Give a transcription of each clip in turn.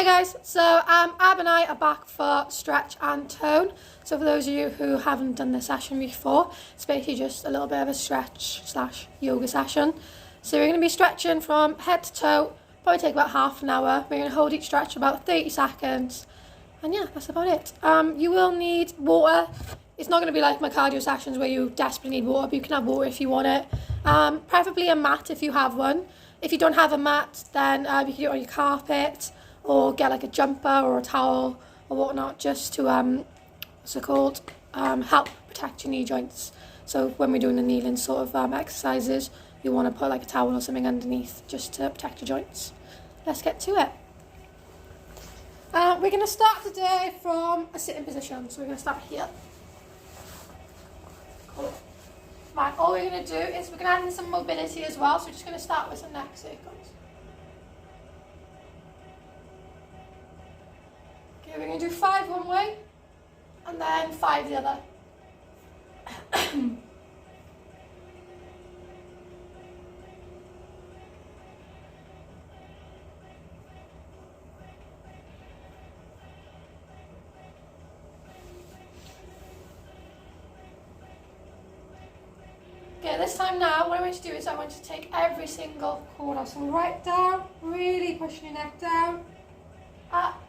Hi guys, so Ab and I are back for stretch and tone. So for those of you who haven't done this session before, it's basically just a little bit of a stretch / yoga session. So we're going to be stretching from head to toe, probably take about half an hour. We're going to hold each stretch for about 30 seconds. And yeah, that's about it. You will need water. It's not going to be like my cardio sessions where you desperately need water, but you can have water if you want it. Preferably a mat if you have one. If you don't have a mat, then you can do it on your carpet, or get like a jumper or a towel or whatnot, just to help protect your knee joints. So when we're doing the kneeling sort of exercises, you want to put like a towel or something underneath just to protect your joints. Let's get to it. We're going to start today from a sitting position, so we're going to start here. Cool. Right, all we're going to do is we're going to add in some mobility as well, so we're just going to start with some neck circles. Okay, we're going to do 5 one way, and then 5 the other. Okay, this time now, what I want you to do is I want you to take every single corner. So right down, really pushing your neck down, up,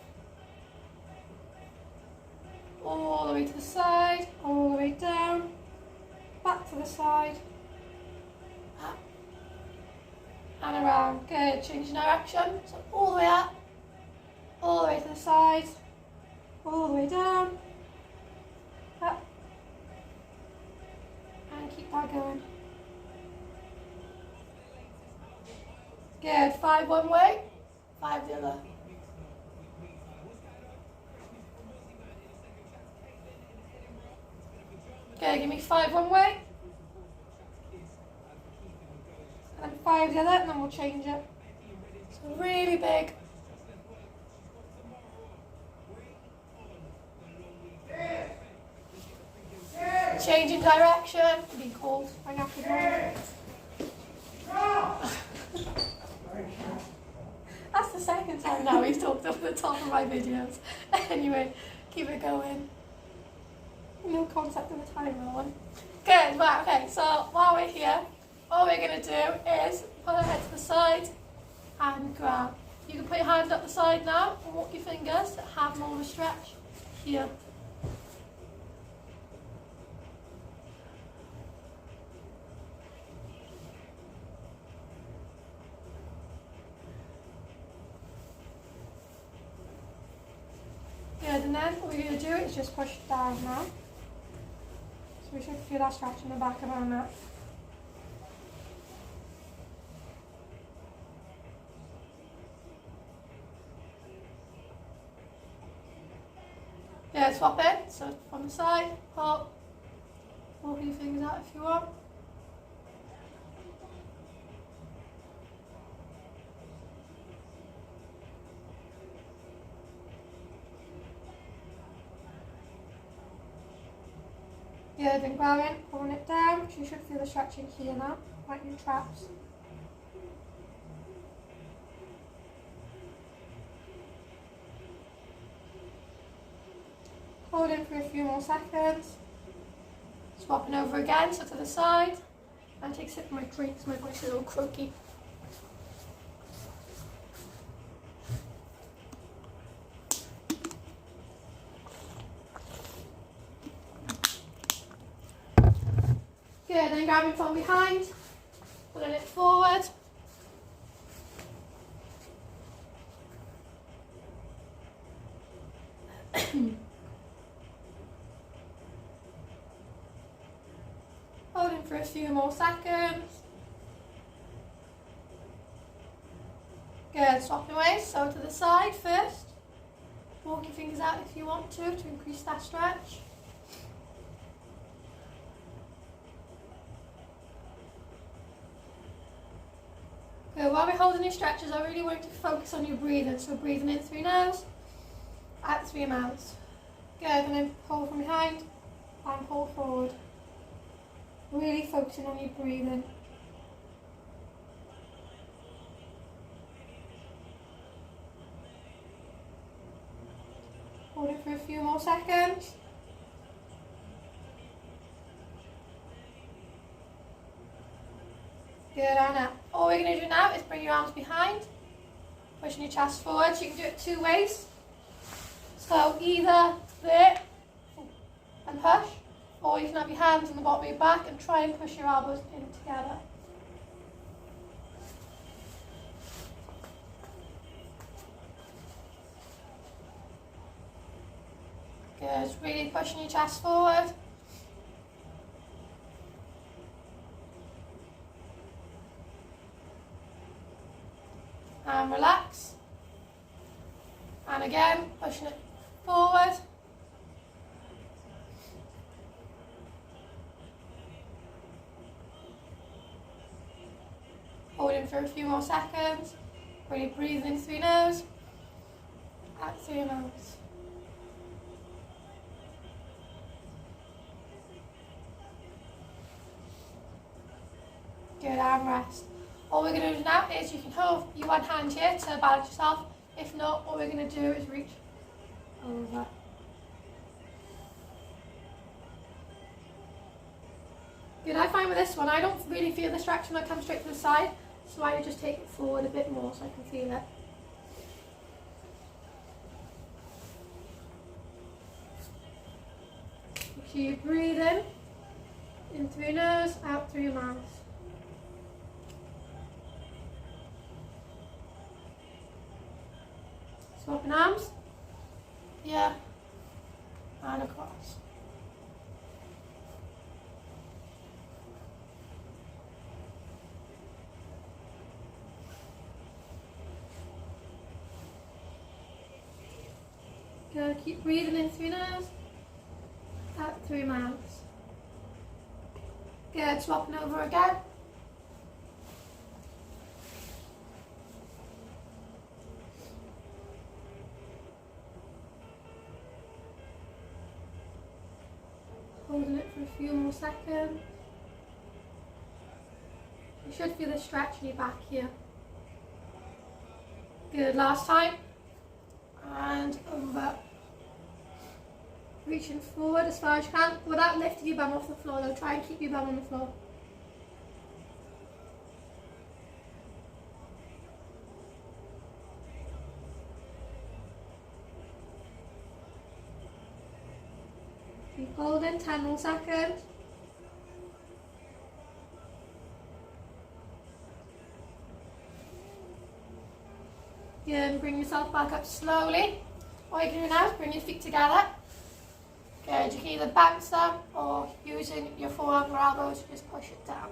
all the way to the side, all the way down, back to the side, up, and around. Good, change direction. So all the way up, all the way to the side, all the way down, up, and keep that going. Good, 5 one way, 5 the other. Okay, give me 5 one way, and then 5 the other, and then we'll change it. So really big. Changing direction. It's being cold. I'm going to have to That's the second time now he's talked over the top of my videos. Anyway, keep it going. No concept of the timer one. Good, right, okay, so while we're here, all we're going to do is put our head to the side and grab. You can put your hand up the side now and walk your fingers to have more of a stretch here. Good, and then what we're going to do is just push down now. So we should feel that stretch in the back of our neck. Yeah, swap it. So from the side, pull, walk your fingers out if you want. Good, then grabbing, pulling it down, so you should feel the stretching here now, like your traps. Hold in for a few more seconds. Swapping over again, so to the side. And take a sip of my drink because my voice is a little croaky. Good, then grabbing from behind, pulling it forward. Holding for a few more seconds. Good, swapping away, so to the side first. Walk your fingers out if you want to increase that stretch. Good, while we're holding your stretches, I really want you to focus on your breathing. So breathing in through your nose, out through your mouth. Good, and then pull from behind and pull forward. Really focusing on your breathing. it for a few more seconds. Good, Anna. All we're going to do now is bring your arms behind, pushing your chest forward. So you can do it two ways. So either there and push, or you can have your hands on the bottom of your back and try and push your elbows in together. Good, really pushing your chest forward. And relax. And again, pushing it forward. Holding for a few more seconds. Really breathing through your nose, out through your mouth. Good, and rest. All we're going to do now is you can hold your one hand here to balance yourself. If not, all we're going to do is reach over. Good, I find with this one, I don't really feel the stretch when I come straight to the side, so I would just take it forward a bit more so I can feel it. Make sure you breathe in through your nose, out through your mouth. Swapping arms, yeah, and across. Good, keep breathing in through your nose, out through your mouth. Good, swapping over again. Holding it for a few more seconds. You should feel the stretch in your back here. Good, last time. And over. Reaching forward as far as you can without lifting your bum off the floor though. Try and keep your bum on the floor. Keep holding, 10 more seconds. Good, bring yourself back up slowly. What you can do now is bring your feet together. Good, you can either bounce them or using your forearm or elbows, just push it down.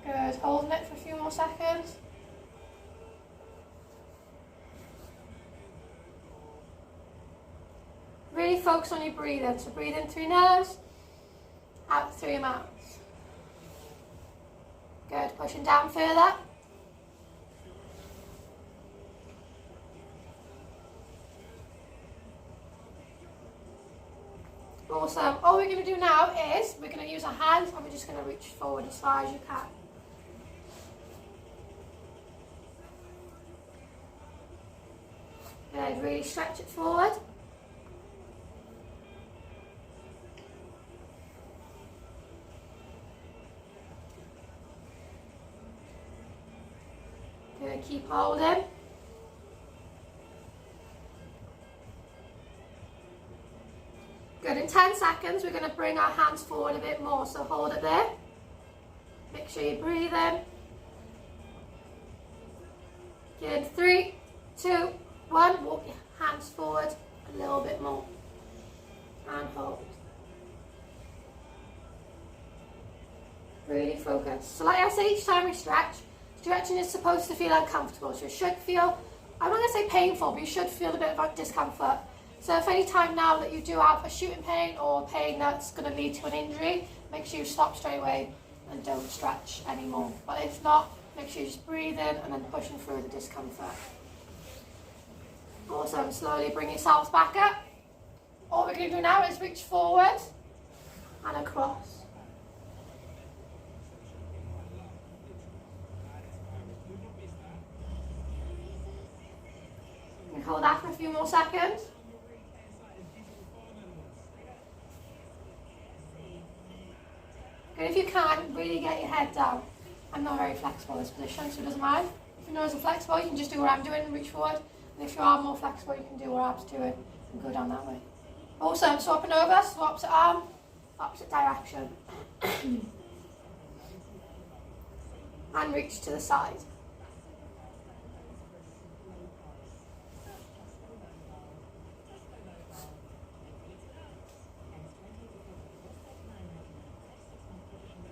Good, holding it for a few more seconds. Really focus on your breathing, so breathe in through your nose, out through your mouth. Good, pushing down further. Awesome, all we're going to do now is we're going to use our hands and we're just going to reach forward as far as you can. Good, really stretch it forward. Good, keep holding. Good, in 10 seconds we're going to bring our hands forward a bit more, so hold it there. Make sure you breathe in. Good, 3, 2, 1, walk your hands forward a little bit more and hold. Really focus. So like I say, each time we stretch, stretching is supposed to feel uncomfortable, so it should feel, I'm not going to say painful, but you should feel a bit of discomfort. So if any time now that you do have a shooting pain or pain that's going to lead to an injury, make sure you stop straight away and don't stretch anymore. But if not, make sure you just breathe in and then pushing through the discomfort. Awesome, slowly bring yourselves back up. All we're going to do now is reach forward and across. And hold that for a few more seconds. Good, if you can, really get your head down. I'm not very flexible in this position, so it doesn't matter. If your nose is flexible, you can just do what I'm doing and reach forward. And if you are more flexible, you can do what Ab's doing and go down that way. Also, I'm swapping over, so opposite arm, opposite direction. And reach to the side.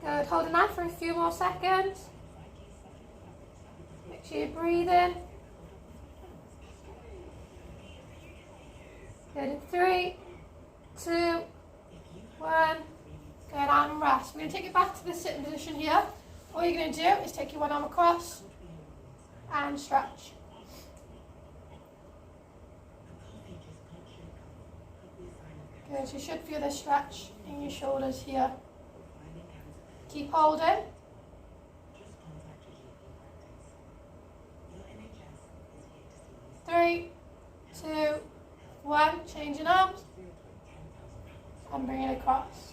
Good, holding that for a few more seconds. Make sure you breathe in. Good, in 3, 2, 1. Good, and rest. We're going to take it back to the sitting position here. All you're going to do is take your one arm across and stretch. Good, so you should feel the stretch in your shoulders here. Keep holding. 3, 2, 1. Changing arms and bring it across.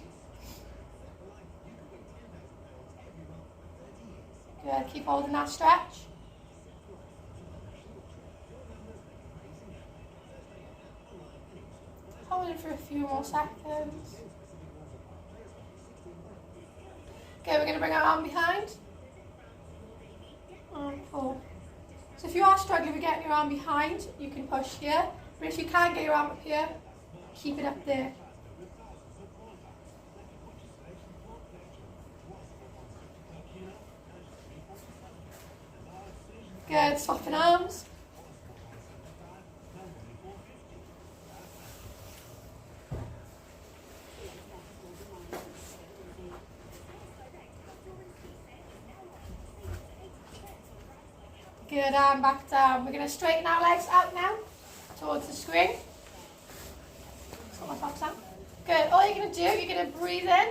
Good. Keep holding that stretch. Hold it for a few more seconds. Okay, we're going to bring our arm behind and pull. So if you are struggling with getting your arm behind, you can push here. But if you can't get your arm up here, keep it up there. Good, swapping arms. Good, and back down. We're going to straighten our legs out now towards the screen. Sort my tops out. Good, all you're going to do, you're going to breathe in.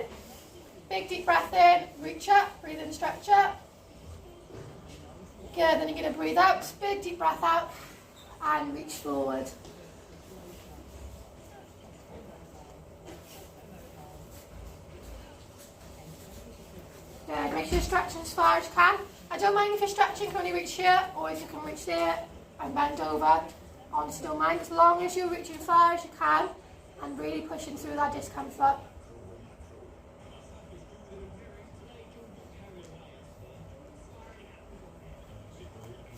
Big deep breath in, reach up, breathe in, stretch up. Good, then you're going to breathe out, big deep breath out, and reach forward. Good, make sure you're stretching as far as you can. I don't mind if you're stretching, you can only reach here, or if you can reach there and bend over. Honestly, don't mind, as long as you're reaching as far as you can and really pushing through that discomfort.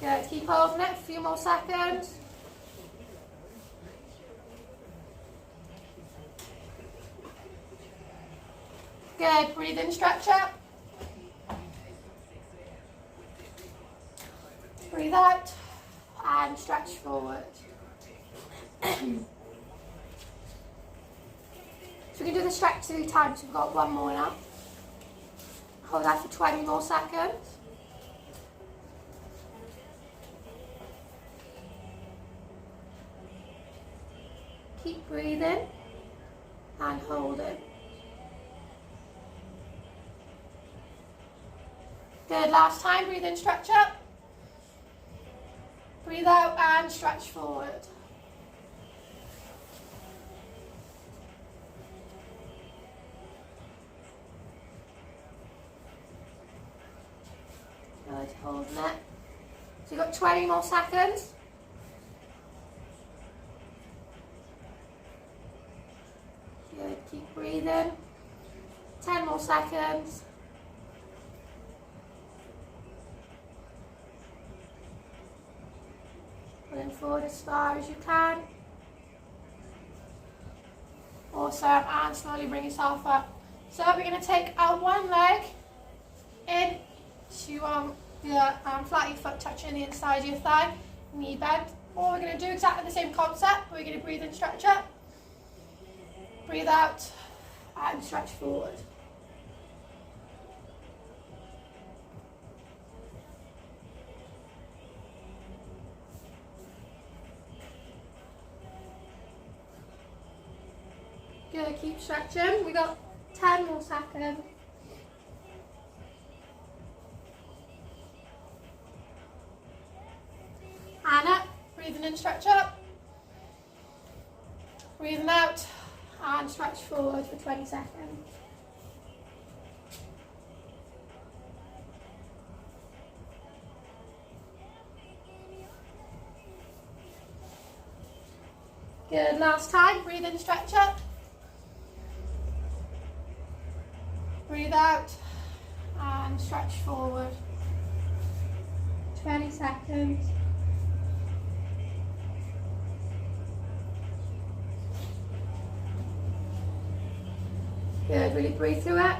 Good, keep holding it, a few more seconds. Good, breathe in, stretch up. Breathe out and stretch forward. So we can do the stretch 2 times, we've got one more now. Hold that for 20 more seconds. Keep breathing and hold it. Good, last time, breathe in, stretch up. Breathe out and stretch forward. Good, holding it. So you've got 20 more seconds. Good, keep breathing. 10 more seconds. Pulling forward as far as you can. Awesome, and slowly bring yourself up. So we're going to take our one leg in to flat your foot touching the inside of your thigh, knee bend. Or we're going to do exactly the same concept, but we're going to breathe in, stretch up. Breathe out and stretch forward. Good, keep stretching. We got 10 more seconds. And up, breathing in, stretch up. Breathing out and stretch forward for 20 seconds. Good, last time, breathe in, stretch up. Breathe out and stretch forward. 20 seconds. Good, really breathe through it.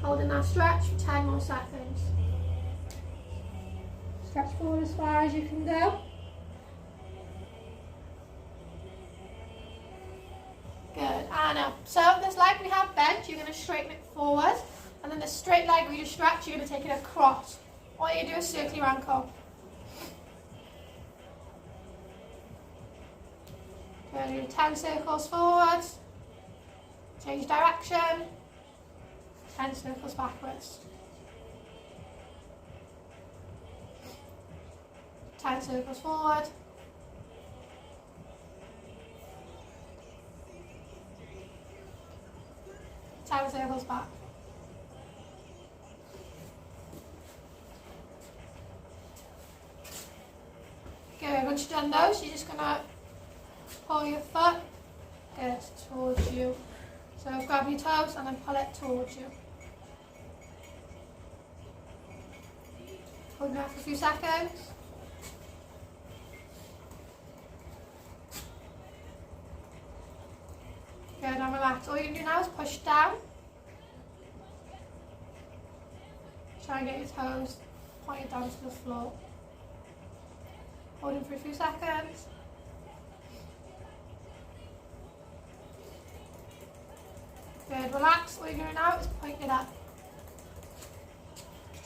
Holding that stretch for 10 more seconds. Stretch forward as far as you can go. Good, and up. So this leg we have bent, you're going to straighten it forward. And then the straight leg we just stretch, you're going to take it across. All you do is circle your ankle. Good, do 10 circles forward. Change direction. 10 circles backwards. 10 circles forward. 10 circles back. Good, once you've done those, you're just going to pull your foot towards you. So grab your toes and then pull it towards you. Hold it for a few seconds. Good, and relax. All you can do now is push down. Try and get your toes pointed down to the floor. Hold it for a few seconds. Good, relax. All you're doing now is point it up.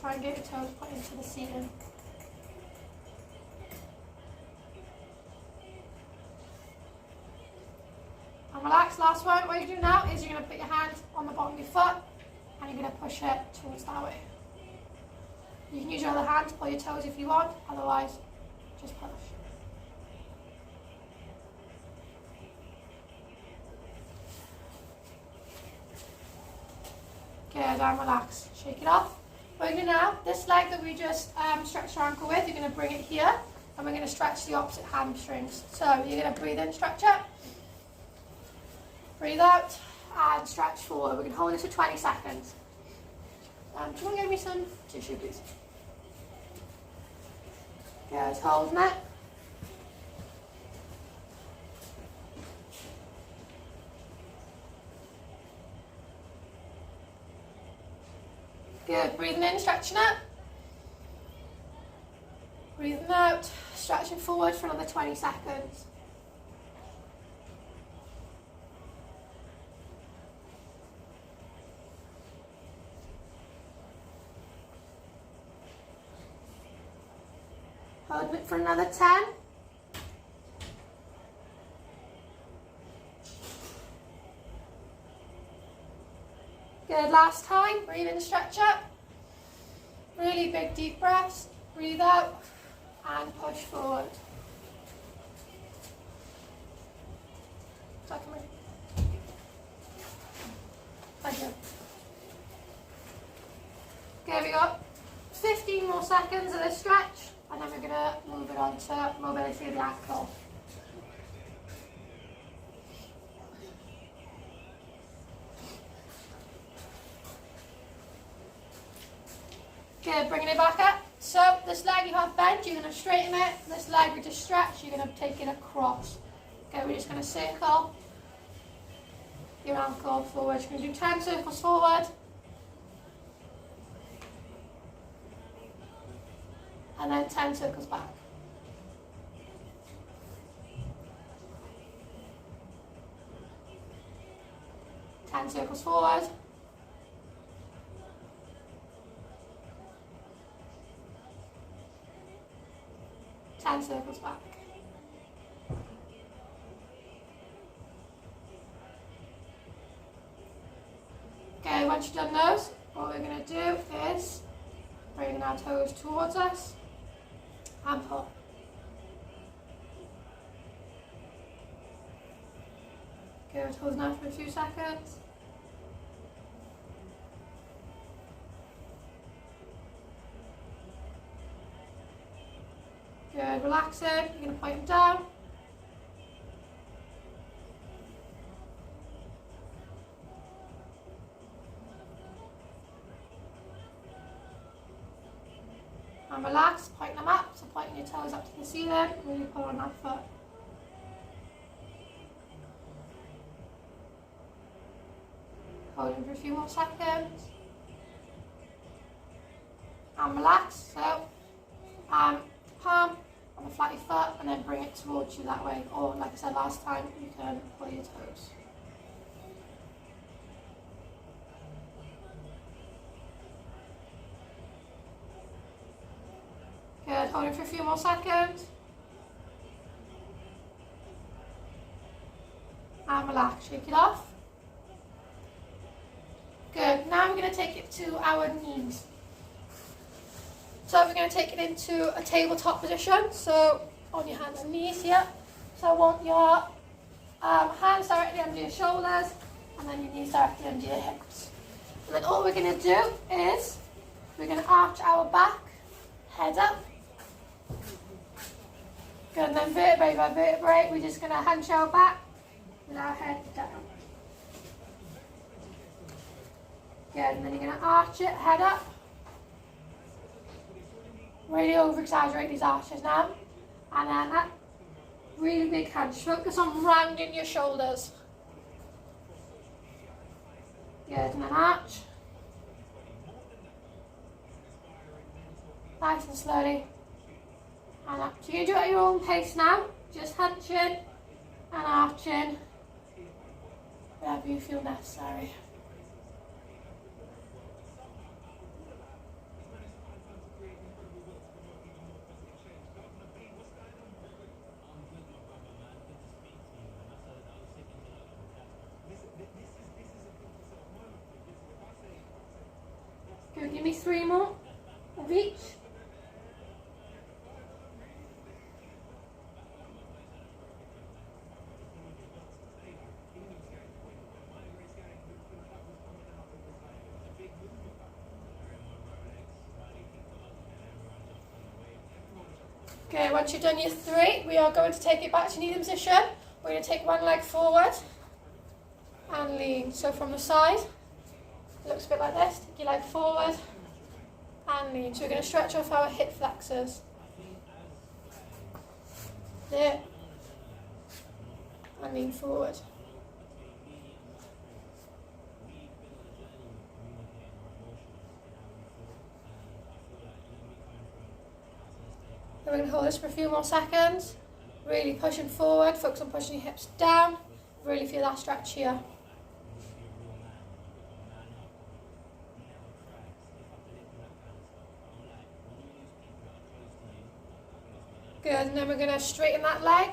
Try and get your toes pointed to the ceiling. And relax, last one. What you do now is you're going to put your hand on the bottom of your foot and you're going to push it towards that way. You can use your other hand to pull your toes if you want, otherwise just push. Good, and relax. Shake it off. What we're going to do now, this leg that we just stretched our ankle with, you're going to bring it here and we're going to stretch the opposite hamstrings. So you're going to breathe in, stretch up. Breathe out and stretch forward. We're going to hold this for 20 seconds. Do you want to give me some tissue, please? Good, holding it. Good, breathing in, stretching up. Breathing out, stretching forward for another 20 seconds. Hold it for another 10. Good, last time. Breathe in, stretch up. Really big deep breaths. Breathe out and push forward. Thank you. Okay, we got 15 more seconds of this stretch. And then we're going to move it on to mobility of the ankle. Good, bringing it back up. So this leg you have bent, you're going to straighten it. This leg we just stretch, you're going to take it across. Okay, we're just going to circle your ankle forward. You're going to do 10 circles forward. And then 10 circles back. Ten circles forward. Ten circles back. Okay, once you've done those, what we're going to do is bring our toes towards us and pull. Good, hold that for a few seconds. Good, relaxing. You're going to point them down. And relax, point them up, so pointing your toes up to the ceiling, really pull on that foot. Hold them for a few more seconds. And relax, so palm on the flat of your foot and then bring it towards you that way. Or like I said last time, you can pull your toes. Good, hold it for a few more seconds. And relax, shake it off. Good, now we're going to take it to our knees. So we're going to take it into a tabletop position, so on your hands and knees here. So I want your hands directly under your shoulders and then your knees directly under your hips. And then all we're going to do is we're going to arch our back, head up. Good, and then vertebrae by vertebrae, we're just going to hunch our back with our head down. Good, and then you're going to arch it, head up. Really over-exaggerate these arches now. And then that really big hunch. Focus on rounding your shoulders. Good, and then arch. Nice and slowly. And up. So you're going to do it at your own pace now. Just hunching and arching. Wherever you feel necessary. Give me 3 more of each. Okay, once you've done your 3, we are going to take it back to kneeling position. We're going to take one leg forward and lean. So from the side, it looks a bit like this. Take your leg forward and lean. So we're going to stretch off our hip flexors. There. And lean forward. Then we're going to hold this for a few more seconds. Really pushing forward. Focus on pushing your hips down. Really feel that stretch here. Good, and then we're going to straighten that leg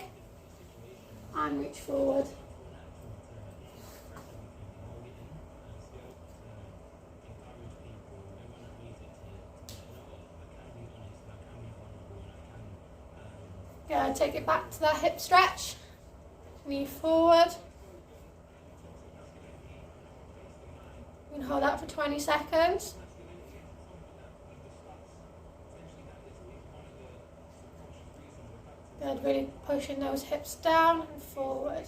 and reach forward. Good, take it back to that hip stretch, knee forward. You can hold that for 20 seconds. Good, really pushing those hips down and forward.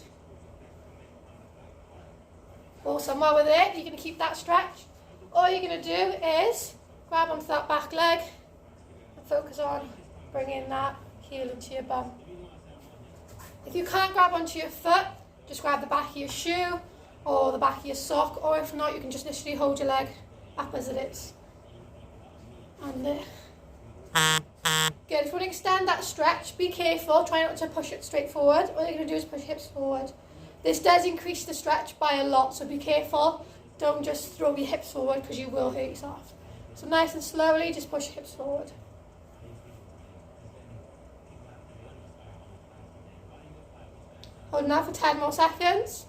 Awesome, while we're there, you're going to keep that stretch. All you're going to do is grab onto that back leg and focus on bringing that heel into your bum. If you can't grab onto your foot, just grab the back of your shoe or the back of your sock, or if not, you can just literally hold your leg up as it is. And there. Good, if you want to extend that stretch, be careful, try not to push it straight forward. All you're going to do is push hips forward. This does increase the stretch by a lot, so be careful. Don't just throw your hips forward because you will hurt yourself. So nice and slowly, just push your hips forward. Hold that for 10 more seconds.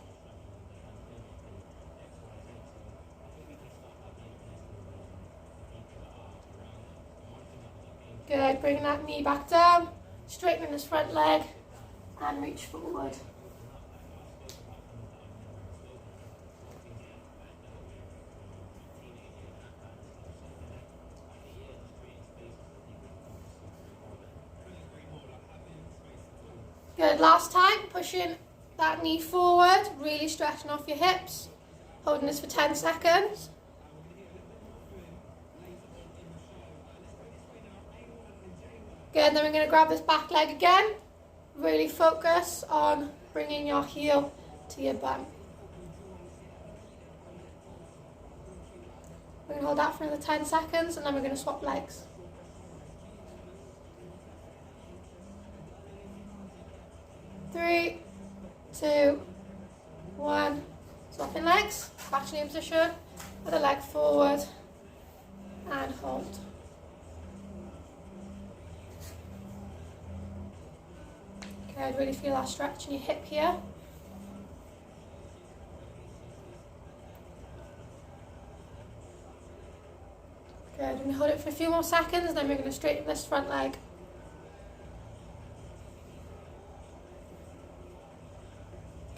Good, bring that knee back down, straightening this front leg and reach forward. Good, last time, pushing that knee forward, really stretching off your hips. Holding this for 10 seconds. Good, then we're going to grab this back leg again. Really focus on bringing your heel to your bum. We're going to hold that for another 10 seconds and then we're going to swap legs. Three, two, one. Swapping legs, back to knee position, other leg forward and hold. Good, really feel that stretch in your hip here. Good, we're going to hold it for a few more seconds, then we're going to straighten this front leg.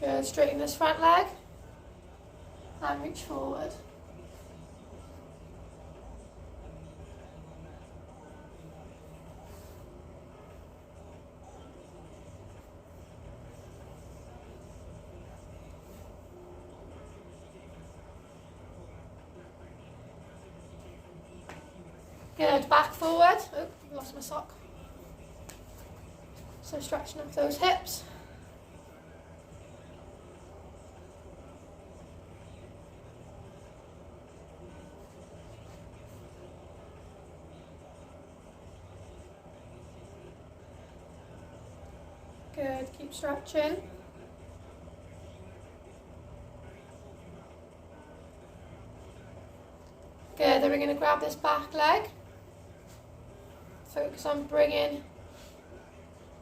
Good, straighten this front leg and reach forward. Good, back forward. Oh, lost my sock. So stretching up those hips. Good, keep stretching. Good, then we're going to grab this back leg. Focus on bringing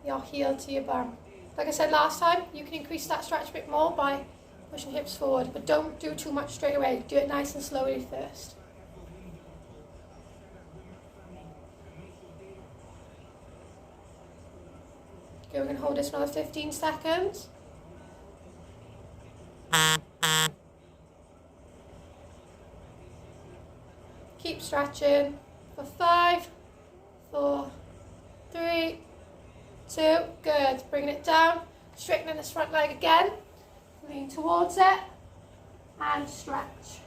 your heel to your bum. Like I said last time, you can increase that stretch a bit more by pushing hips forward, but don't do too much straight away. Do it nice and slowly first. Okay, we're going to hold this for another 15 seconds. Keep stretching for 5, 4, 3, 2, good. Bringing it down, straightening this front leg again, lean towards it, and stretch.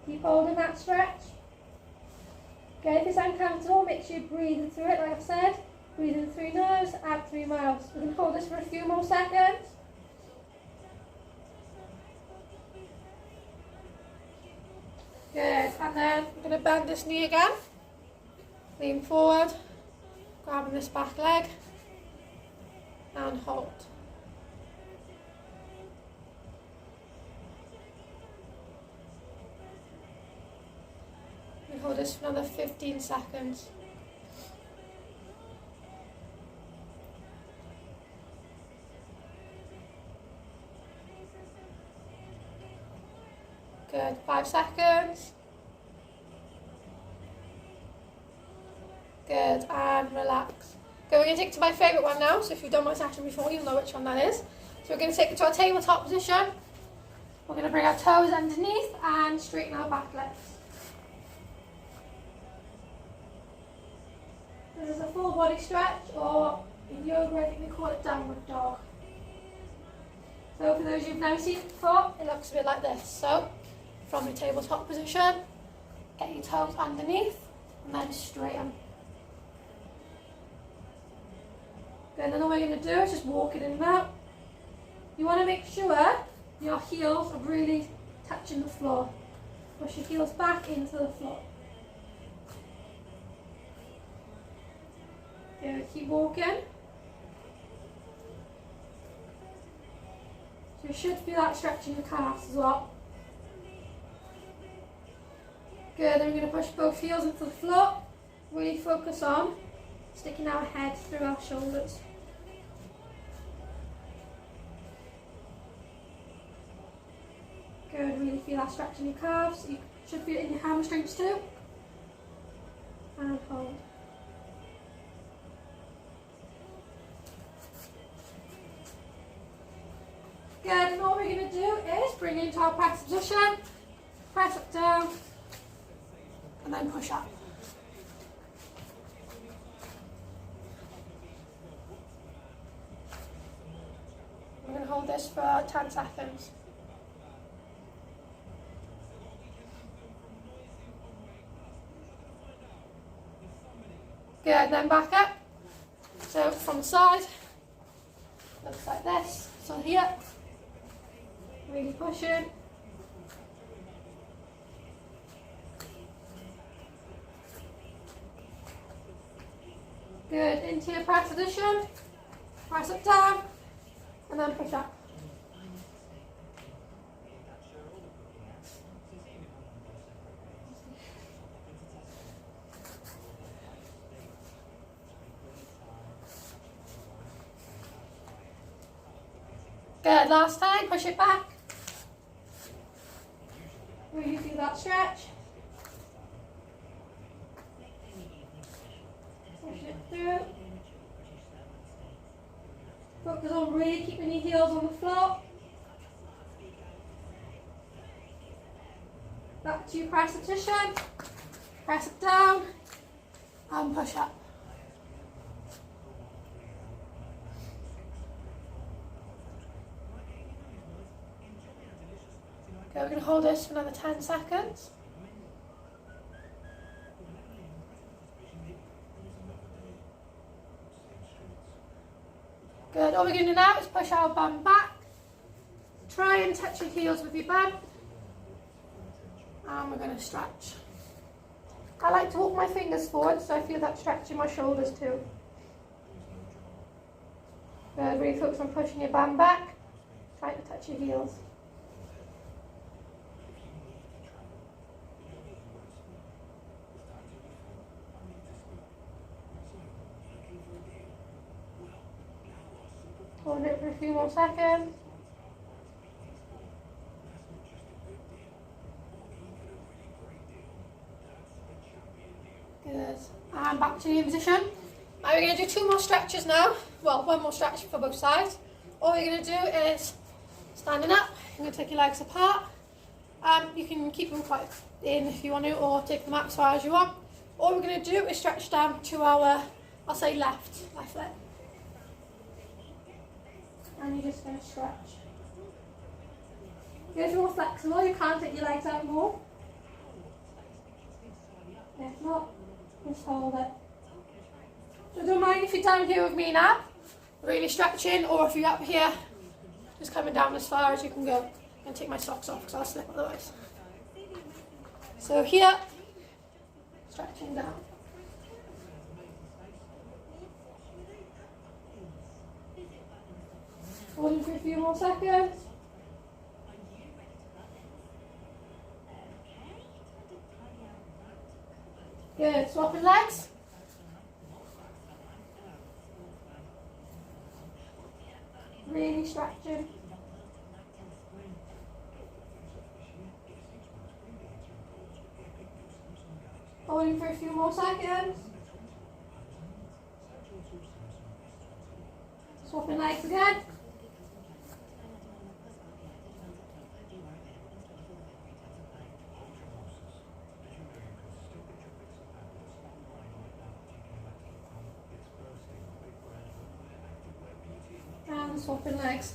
Keep holding that stretch. Okay, if it's uncomfortable, make sure you're breathing through it, like I've said. Breathing through your nose, out through your mouth. We're going to hold this for a few more seconds. Good, and then I'm going to bend this knee again. Lean forward, grabbing this back leg, and hold. We hold this for another 15 seconds. Good, 5 seconds. Good, and relax. Okay, we're going to take it to my favourite one now, so if you've done my session before, you'll know which one that is. So we're going to take it to our tabletop position. We're going to bring our toes underneath and straighten our back legs. This is a full body stretch, or in yoga I think they call it downward dog. So for those who've never seen it before, it looks a bit like this. So from your tabletop position, get your toes underneath and then straighten. Good, and then all we're going to do is just walk it in and out. You want to make sure your heels are really touching the floor. Push your heels back into the floor. Good, keep walking. So you should feel that stretch in your calves as well. Good, then we're going to push both heels into the floor. Really focus on sticking our head through our shoulders. Good, really feel that stretch in your calves. You should feel it in your hamstrings too. And hold. Good, and all we're going to do is bring it into our press position. Press it down and then push up. I'm going to hold this for 10 seconds. Good, then back up. So from the side, looks like this. So here, really pushing. Good, into your press position. Press it down, and then push up. Good, last time, push it back. Really do that stretch. Push it through. Focus on really keeping your heels on the floor. Back to your press position. Press it down and push up. Okay, we're going to hold this for another 10 seconds. Good, all we're going to do now is push our bum back. Try and touch your heels with your bum. And we're going to stretch. I like to walk my fingers forward so I feel that stretch in my shoulders too. Good, really focus on pushing your bum back. Try to touch your heels. Hold it for a few more seconds. Good. And back to your position. Now we're going to do 2 more stretches now. Well, 1 more stretch for both sides. All you're going to do is standing up. You're going to take your legs apart. You can keep them quite in if you want to, or take them out as far as you want. All we're going to do is stretch down to our, I'll say left leg. And you're just going to stretch. If you're more flexible, you can take your legs out more. If not, just hold it. So don't mind if you're down here with me now, really stretching, or if you're up here, just coming down as far as you can go. I'm going to take my socks off because I'll slip otherwise. So here, stretching down. Holding for a few more seconds. Good, swapping legs. Really stretching. Holding for a few more seconds. Swapping legs again. And swapping legs.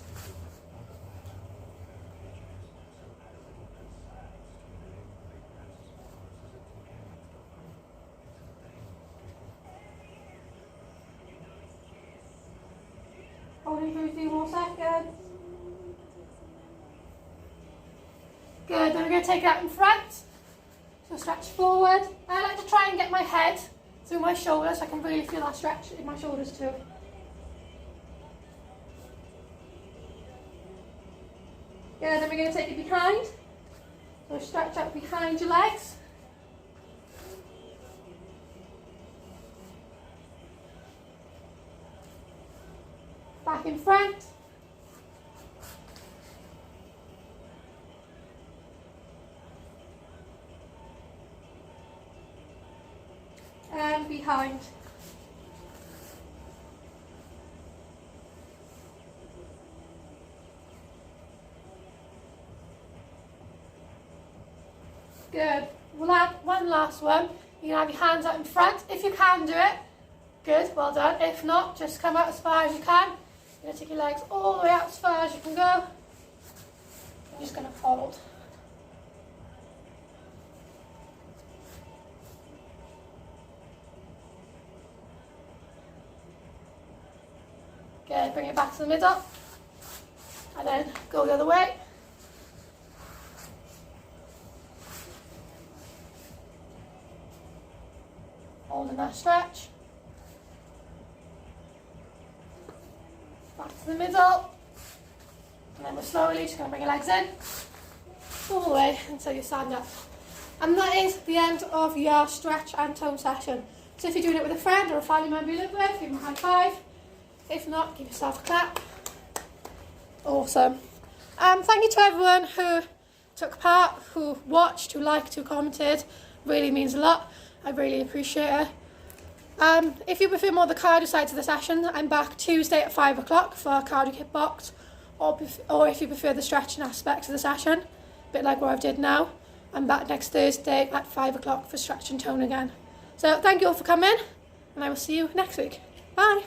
Holding for a few more seconds. Good, then we're going to take it out in front. So stretch forward. I like to try and get my head through my shoulders so I can really feel that stretch in my shoulders too. Good, then we're going to take it behind. So stretch out behind your legs. Back in front. And behind. Good. We'll add one last one. You can have your hands out in front. If you can do it, good, well done. If not, just come out as far as you can. You're going to take your legs all the way out as far as you can go. You're just going to fold. Okay, bring it back to the middle. And then go the other way. Holding that stretch. Back to the middle. And then we're slowly just going to bring your legs in. All the way until you stand up. And that is the end of your stretch and tone session. So if you're doing it with a friend or a family member you live with, give them a high five. If not, give yourself a clap. Awesome. Thank you to everyone who took part, who watched, who liked, who commented. Really means a lot. I really appreciate it. If you prefer more of the cardio side to the session, I'm back Tuesday at 5 o'clock for a cardio kit box. Or if you prefer the stretching aspects of the session, a bit like what I've did now, I'm back next Thursday at 5 o'clock for stretch and tone again. So thank you all for coming, and I will see you next week. Bye.